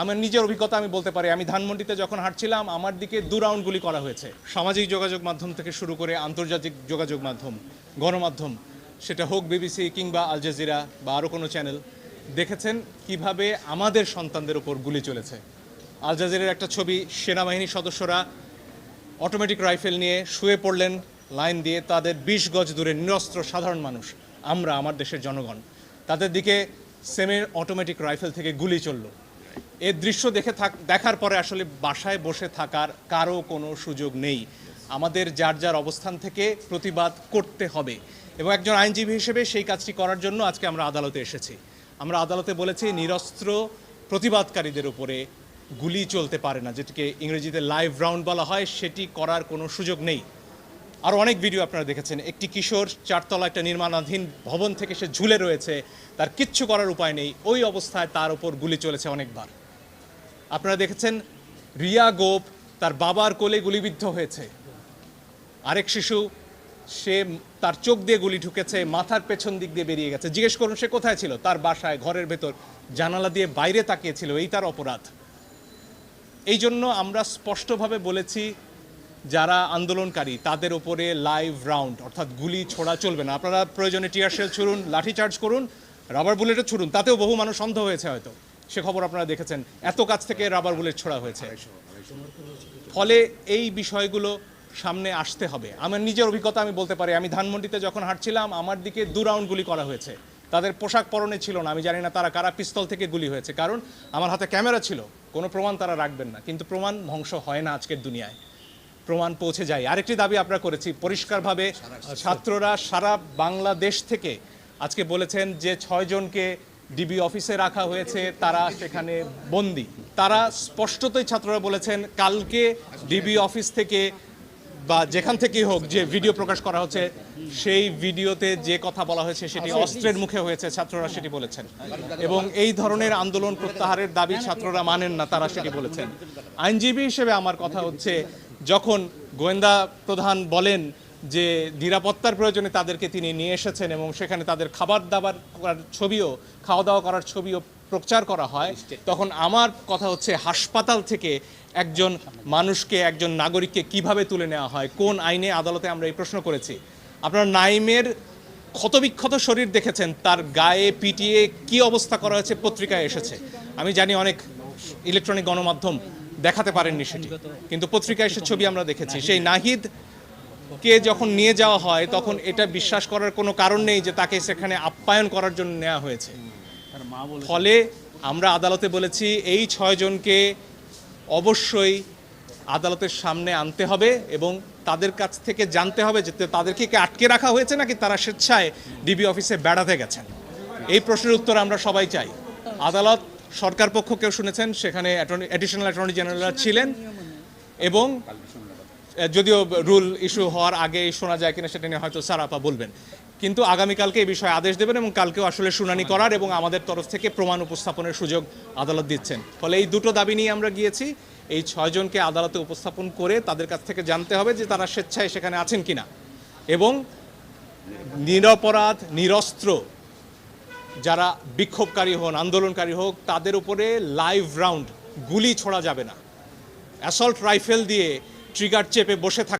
আমার নিজের অভিজ্ঞতা আমি বলতে পারি, আমি ধানমন্ডিতে যখন হাঁটছিলাম আমার দিকে 2 রাউন্ড গুলি করা হয়েছে। সামাজিক যোগাযোগ মাধ্যম থেকে শুরু করে আন্তর্জাতিক যোগাযোগ মাধ্যম, গণমাধ্যম, সেটা হোক বিবিসি কিংবা আল জাজিরা বা আরও কোনো চ্যানেল, দেখেছেন কিভাবে আমাদের সন্তানদের উপর গুলি চলেছে। আল জাজিরার একটা ছবি, সেনাবাহিনীর সদস্যরা অটোমেটিক রাইফেল নিয়ে শুয়ে পড়লেন লাইন দিয়ে, তাদের 20 গজ দূরে নিরস্ত্র সাধারণ মানুষ, আমরা, আমার দেশের জনগণ, তাদের দিকে সেমি অটোমেটিক রাইফেল থেকে গুলি চলল। এর দৃশ্য দেখার পরে আসলে বাসায় বসে থাকার কারো কোনো সুযোগ নেই। আমাদের যার যার অবস্থান থেকে প্রতিবাদ করতে হবে এবং একজন আইনজীবী হিসেবে সেই কাজটি করার জন্য আজকে আমরা আদালতে এসেছি। আমরা আদালতে বলেছি নিরস্ত্র প্রতিবাদকারীদের উপরে গুলি চলতে পারে না, যেটিকে ইংরেজিতে লাইভ রাউন্ড বলা হয়, সেটি করার কোনো সুযোগ নেই। আরও অনেক ভিডিও আপনারা দেখেছেন, একটি কিশোর 4 তলা একটা নির্মাণাধীন ভবন থেকে সে ঝুলে রয়েছে, তার কিচ্ছু করার উপায় নেই, ওই অবস্থায় তার উপর গুলি চলেছে অনেকবার। আপনারা দেখেছেন রিয়া গোপ তার বাবার কোলে গুলিবিদ্ধ হয়েছে, আরেক শিশু সে তার চোখ দিয়ে গুলি ঢুকেছে, মাথার পেছন দিক দিয়ে বেরিয়ে গেছে। জিজ্ঞেস করুন সে কোথায় ছিল? তার বাসায়, ঘরের ভেতর, জানালা দিয়ে বাইরে তাকিয়েছিল, এই তার অপরাধ। এই জন্য আমরা স্পষ্টভাবে বলেছি যারা আন্দোলনকারী তাদের উপরে লাইভ রাউন্ড অর্থাৎ গুলি ছোড়া চলবে না। আপনারা প্রয়োজনে টিয়ার শেল ছুড়ুন, লাঠিচার্জ করুন, রাবার বুলেটও ছুড়ুন, তাতেও বহু মানুষ অন্ধ হয়েছে হয়তো, সে খবর আপনারা দেখেছেন, এত কাছ থেকে রাবার বুলেট ছোড়া হয়েছে। ফলে এই বিষয়গুলো সামনে আসতে হবে। আমার নিজের অভিজ্ঞতা আমি বলতে পারি, আমি ধানমন্ডিতে যখন হাঁটছিলাম আমার দিকে 2 রাউন্ড গুলি করা হয়েছে। তাদের পোশাক পরনে ছিল না, আমি জানি না তারা কারা, পিস্তল থেকে গুলি হয়েছে, কারণ আমার হাতে ক্যামেরা ছিল, কোনো প্রমাণ তারা রাখবেন না, কিন্তু প্রমাণ ধ্বংস হয় না আজকের দুনিয়ায়, প্রমাণ পৌঁছে যায়। আরেকটি দাবি আমরা করেছি পরিষ্কারভাবে, ছাত্ররা সারা বাংলাদেশ থেকে আজকে বলেছেন যে 6 জনকে ডিবি অফিসে রাখা হয়েছে, তারা সেখানে বন্দী। তারা স্পষ্টতই ছাত্ররা বলেছেন কালকে ডিবি অফিস থেকে বা যেখান থেকেই হোক যে ভিডিও প্রকাশ করা হচ্ছে, সেই ভিডিওতে যে কথা বলা হয়েছে সেটি অস্ত্রের মুখে হয়েছে, ছাত্ররা সেটি বলেছেন। এবং এই ধরনের আন্দোলন প্রত্যাহারের দাবি ছাত্ররা মানেন না, তারা সেটি বলেছেন। আইনজীবী হিসেবে আমার কথা হচ্ছে, যখন গোয়েন্দা প্রধান বলেন যে নিরাপত্তার প্রয়োজনে তাদেরকে তিনি নিয়ে এসেছেন এবং সেখানে তাদের খাওয়া দাওয়া করার ছবিও প্রচার করা হয়, তখন আমার কথা হচ্ছে হাসপাতাল থেকে একজন মানুষকে, একজন নাগরিককে কিভাবে তুলে নেওয়া হয়, কোন আইনে? আদালতে আমরা এই প্রশ্ন করেছি। আপনারা নাইমের ক্ষতবিক্ষত শরীর দেখেছেন, তার গায়ে পিটিয়ে কি অবস্থা করা হয়েছে পত্রিকায় এসেছে। আমি জানি অনেক ইলেকট্রনিক গণমাধ্যম দেখাতে পারেননি সেটি, কিন্তু পত্রিকায় এসে ছবি আমরা দেখেছি। সেই নাহিদকে যখন নিয়ে যাওয়া হয় তখন এটা বিশ্বাস করার কোনো কারণ নেই যে তাকে সেখানে আপ্যায়ন করার জন্য নেওয়া হয়েছে। ফলে আমরা আদালতে বলেছি এই 6 জনকে অবশ্যই আদালতের সামনে আনতে হবে এবং তাদের কাছ থেকে জানতে হবে যে তাদেরকে কি আটকে রাখা হয়েছে নাকি তারা স্বেচ্ছায় ডিবি অফিসে বেড়াতে গেছেন। এই প্রশ্নের উত্তর আমরা সবাই চাই। আদালত সরকার পক্ষকেও শুনেছেন, সেখানে অ্যাডিশনাল অ্যাটর্নি জেনারেল ছিলেন এবং যদিও রুল ইস্যু হওয়ার আগে শোনা যায় কিনা সেটা নিয়ে হয়তো স্যার আপা বলবেন, কিন্তু আগামীকালকে এই বিষয়ে আদেশ দেবেন এবং কালকেও আসলে শুনানি করার এবং আমাদের তরফ থেকে প্রমাণ উপস্থাপনের সুযোগ আদালত দিচ্ছেন। ফলে এই দুটো দাবি নিয়ে আমরা গিয়েছি, এই 6 জনকে আদালতে উপস্থাপন করে তাদের কাছ থেকে জানতে হবে যে তারা স্বেচ্ছায় সেখানে আছেন কিনা, এবং নিরপরাধ নিরস্ত্র যারা বিক্ষোভকারী হন, আন্দোলনকারী হোক, তাদের উপরে লাইভ রাউন্ড গুলি ছোড়া যাবে না। অ্যাসল্ট রাইফেল দিয়ে ট্রিগার চেপে বসে থাকা